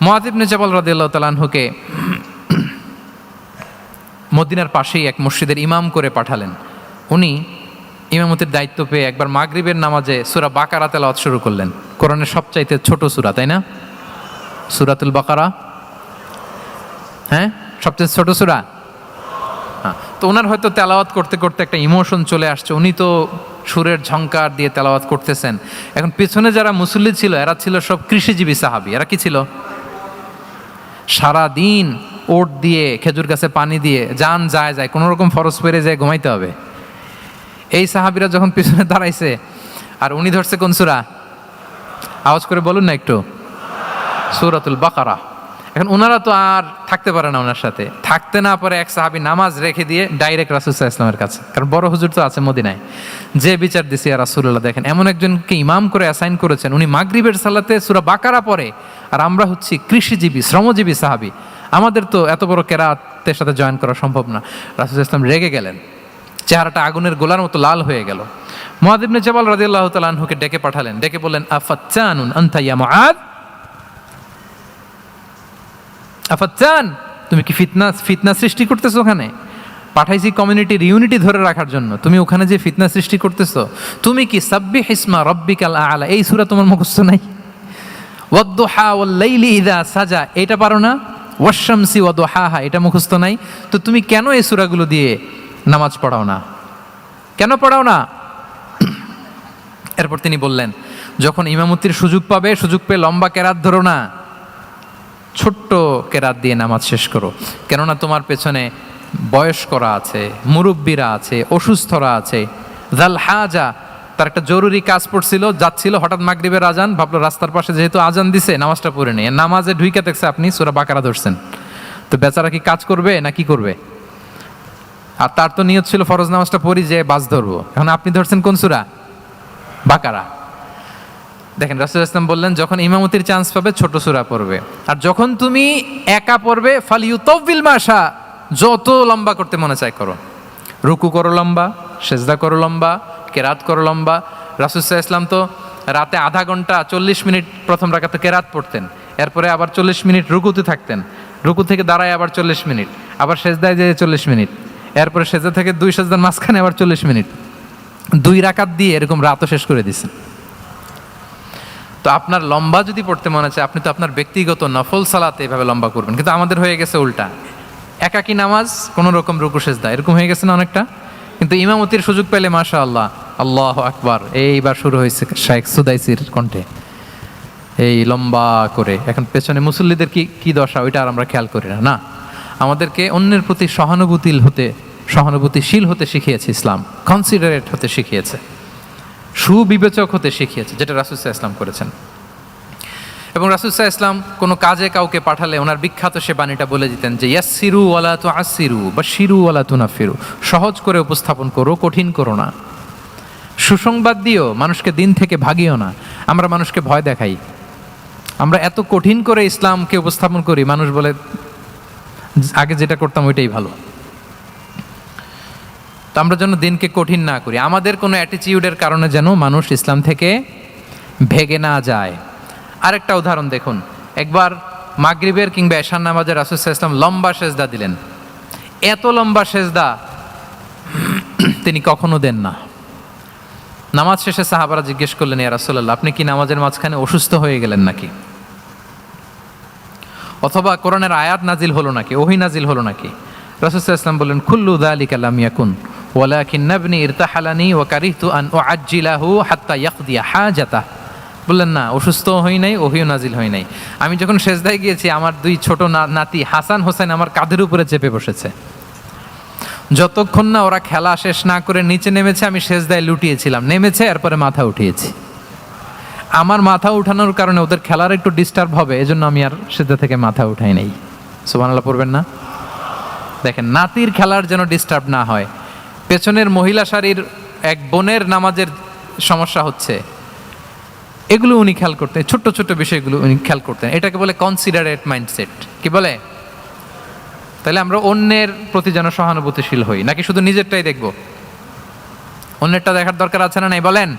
মুআয ইবনে জাবাল রাদিয়াল্লাহু তাআলা আনহুকে মদিনার পাশেই এক মসজিদের ইমাম করে পাঠালেন। উনি ইমামতির দায়িত্ব পেয়ে একবার মাগরিবের নামাজে সূরা বাকারা তেলাওয়াত শুরু করলেন। কোরআনের সবচাইতে ছোট সূরা, তাই না? সূরাতুল বাকারা, হ্যাঁ, সবচেয়ে ছোট সূরা। হ্যাঁ, তো ওনার হয়তো তেলাওয়াত করতে করতে একটা ইমোশন চলে আসছে। উনি তো সুরের ঝংকার দিয়ে তেলাওয়াত করতেছেন। এখন পিছনে যারা মুসল্লি ছিল এরা ছিল সব কৃষিজীবী সাহাবী। এরা কি ছিল? সারা দিন ওট দিয়ে, খেজুর গাছে পানি দিয়ে যান যায় কোনো রকম ফরজ পেরে যায় ঘুমাইতে হবে। এই সাহাবীরা যখন পিছনে দাঁড়াইছে আর উনি ধরছে কোন সূরা? আওয়াজ করে বলুন না একটু, সূরাতুল বাকারা। এখন ওনারা তো আর থাকতে পারে না, ওনার সাথে থাকতে না পারে এক সাহাবী নামাজ রেখে দিয়ে ডাইরেক্ট রাসূল সাল্লাল্লাহু আলাইহি ওয়াসাল্লামের কাছে, কারণ বড় হুজুর তো আছে মদিনায়, যে বিচার দিছে ইয়া রাসূলুল্লাহ, দেখেন এমন একজনকে ইমাম করে অ্যাসাইন করেছেন, উনি মাগরিবের সালাতে সূরা বাকারা পড়ে, আর আমরা হচ্ছি কৃষিজীবী শ্রমজীবী সাহাবী, আমাদের তো এত বড় কেরাতের সাথে জয়েন করা সম্ভব না। রাসূল সাল্লাল্লাহু আলাইহি ওয়াসাল্লাম রেগে গেলেন, চেহারাটা আগুনের গোলার মতো লাল হয়ে গেল। মুআয ইবনে জাবাল রাদিয়াল্লাহু তাআলা আনহুকে ডেকে পাঠালেন, ডেকে বললেন, আফাত্তানুন আনতা ইয়া মুআয, আফাত্তান, তুমি কি ফিতনা সৃষ্টি করতেছো? ওখানে পাঠাইছি কমিউনিটির ইউনিটি ধরে রাখার জন্য, তুমি ওখানে যে ফিতনা সৃষ্টি করতেছো। তুমি কি সাব্বিহ ইসমা রাব্বিকাল আ'লা এই সূরা তোমার মুখস্থ নাই? ওয়াদ-দুহা ওয়াল-লাইলি ইযা সাজা এটা পারো না? ওয়াশ-শামসি ওয়া দুহাহা এটা মুখস্থ নাই? তো তুমি কেন এই সূরাগুলো দিয়ে নামাজ পড়াও না? কেন পড়াও না? এরপর তিনি বললেন, যখন ইমামতির সুযোগ পাবে, সুযোগ পেয়ে লম্বা কেরাত ধরো না, ছোট্ট কেরাত দিয়ে নামাজ শেষ করো, কেননা তোমার পেছনে বয়স্করা আছে, মুরব্বীরা আছে, অসুস্থরা আছে। জাল হাজা, তার একটা জরুরি কাজ পড়ছিল, যাচ্ছিল, হঠাৎ মাগরিবের আজান, ভাবলো রাস্তার পাশে যেহেতু আজান দিছে নামাজটা পড়ে নেই, নামাজে ঢুইকা দেখছে আপনি সূরা বাকারা ধরছেন, তো বেচারা কি কাজ করবে না কি করবে? আর তার তো নিয়ত ছিল ফরজ নামাজটা পড়ি যে বাস ধরবো, এখন আপনি ধরছেন কোন সূরা? বাকারা। দেখেন রাসূল সাল্লাল্লাহু আলাইহি ওয়াসাল্লাম বললেন, যখন ইমামতির চান্স পাবে ছোট সূরা পড়বে, আর যখন তুমি একা পড়বে ফালিউতাউবিল মাশা, যত লম্বা করতে মনে চায় করো, রুকু করো লম্বা, সেজদা করো লম্বা, কেরাত করো লম্বা। রাসূল সাল্লাল্লাহু আলাইহি ওয়াসাল্লাম তো রাতে আধা ঘন্টা 40 মিনিট প্রথম রাকাতে কেরাত পড়তেন, এরপরে আবার 40 মিনিট রুকুতে থাকতেন, রুকু থেকে দাঁড়ায় আবার 40 মিনিট, আবার সেজদায় যেয়ে 40 মিনিট, এরপরে সেজদা থেকে 2 সেজদার মাঝখানে আবার 40 মিনিট, 2 রাকাত দিয়ে এরকম রাতও শেষ করে দিয়েছেন। তো আপনার লম্বা যদি পড়তে মনে চায়, আপনি তো আপনার ব্যক্তিগত নফল সালাতে এভাবে লম্বা করবেন, কিন্তু আমাদের হয়ে গেছে উল্টা, একাকী নামাজ কোনো রকম রুকু সেজদা এরকম হয়ে গেছে না অনেকটা। কিন্তু ইমামতির সুযোগ পেলে মাশাআল্লাহ, আল্লাহু আকবার, এইবার শুরু হয়েছে শাইখ সুদাইসির কণ্ঠে, এই লম্বা করে। এখন পেছনে মুসল্লিদের কি দশা ওইটা আর আমরা খেয়াল করি না। না, আমাদেরকে অন্যের প্রতি সহানুভূতিশীল হতে শিখিয়েছে ইসলাম, কনসিডারেট হতে শিখিয়েছে, সুবিবেচক হতে শিখিয়েছে, যেটা রাসূল সাল্লাল্লাহু আলাইহি ওয়াসাল্লাম করেছেন। এবং রাসূল সাল্লাল্লাহু আলাইহি ওয়াসাল্লাম কোনো কাজে কাউকে পাঠালে ওনার বিখ্যাত সে বাণীটা বলে দিতেন যে ইয়াসসিরু ওয়ালা তুআসসিরু বাশশিরু ওয়ালা তুনাফিরু, সহজ করে উপস্থাপন করো, কঠিন করো না। সুসংবাদ দিও, মানুষকে দিন থেকে ভাগিও না। আমরা মানুষকে ভয় দেখাই, আমরা এত কঠিন করে ইসলামকে উপস্থাপন করি, মানুষ বলে আগে যেটা করতাম ওইটাই ভালো। তো আমরা যেন দিনকে কঠিন না করি, আমাদের কোনো অ্যাটিটিউডের কারণে যেন মানুষ ইসলাম থেকে ভেগে না যায়। আরেকটা উদাহরণ দেখুন, একবার মাগরিবের কিংবা এশার নামাজে রাসূল সাল্লাল্লাহু আলাইহি ওয়াসাল্লাম লম্বা সেজদা দিলেন, এত লম্বা সেজদা তিনি কখনো দেন না। নামাজ শেষে সাহাবারা জিজ্ঞেস করলেন, ইয়া রাসূলুল্লাহ, আপনি কি নামাজের মাঝখানে অসুস্থ হয়ে গেলেন নাকি? অথবা কোরআনের আয়াত নাজিল হলো নাকি, ওহী নাজিল হলো নাকি? রাসূল সাল্লাল্লাহু আলাইহি ওয়াসাল্লাম বললেন, কুল্লু যালিকা লাম ইয়াকুন ওয়ালাকিন ইবনি ইরতাহালানি ওয়া কারিহতু আন উআজ্জিলাহু হাত্তা ইয়াকদিয়া হাজাতাহ। বললেন না, অসুস্থ হই নাই, ওহীও নাজিল হয় নাই। আমি যখন সেজদায় গিয়েছি, আমার 2 ছোট নাতি হাসান হোসেন আমার কাঁধের উপরে চেপে বসেছে, যতক্ষণ না ওরা খেলা শেষ না করে নিচে নেমেছে আমি সেজদায় লুটিয়েছিলাম, নেমেছে এরপরে মাথা উঠিয়েছি। আমার মাথা উঠানোর কারণে ওদের খেলার একটু ডিস্টার্ব হবে, এজন্য আমি আর সেজদা থেকে মাথা উঠাই নাই। সুবহানাল্লাহ পড়বেন না? দেখেন, নাতির খেলার যেন ডিস্টার্ব না হয়। পেছনের মহিলা সারির এক বোনের নামাজের সমস্যা হচ্ছে, এগুলো উনি খেয়াল করতেন, ছোট্ট ছোট্ট বিষয়গুলো উনি খেয়াল করতেন। এটাকে বলে কনসিডারেট মাইন্ডসেট। কি বলে? তাহলে আমরা অন্যের প্রতি যেন সহানুভূতিশীল হই, নাকি শুধু নিজেরটাই দেখব? অন্যেরটা দেখার দরকার আছে না নাই বলেন?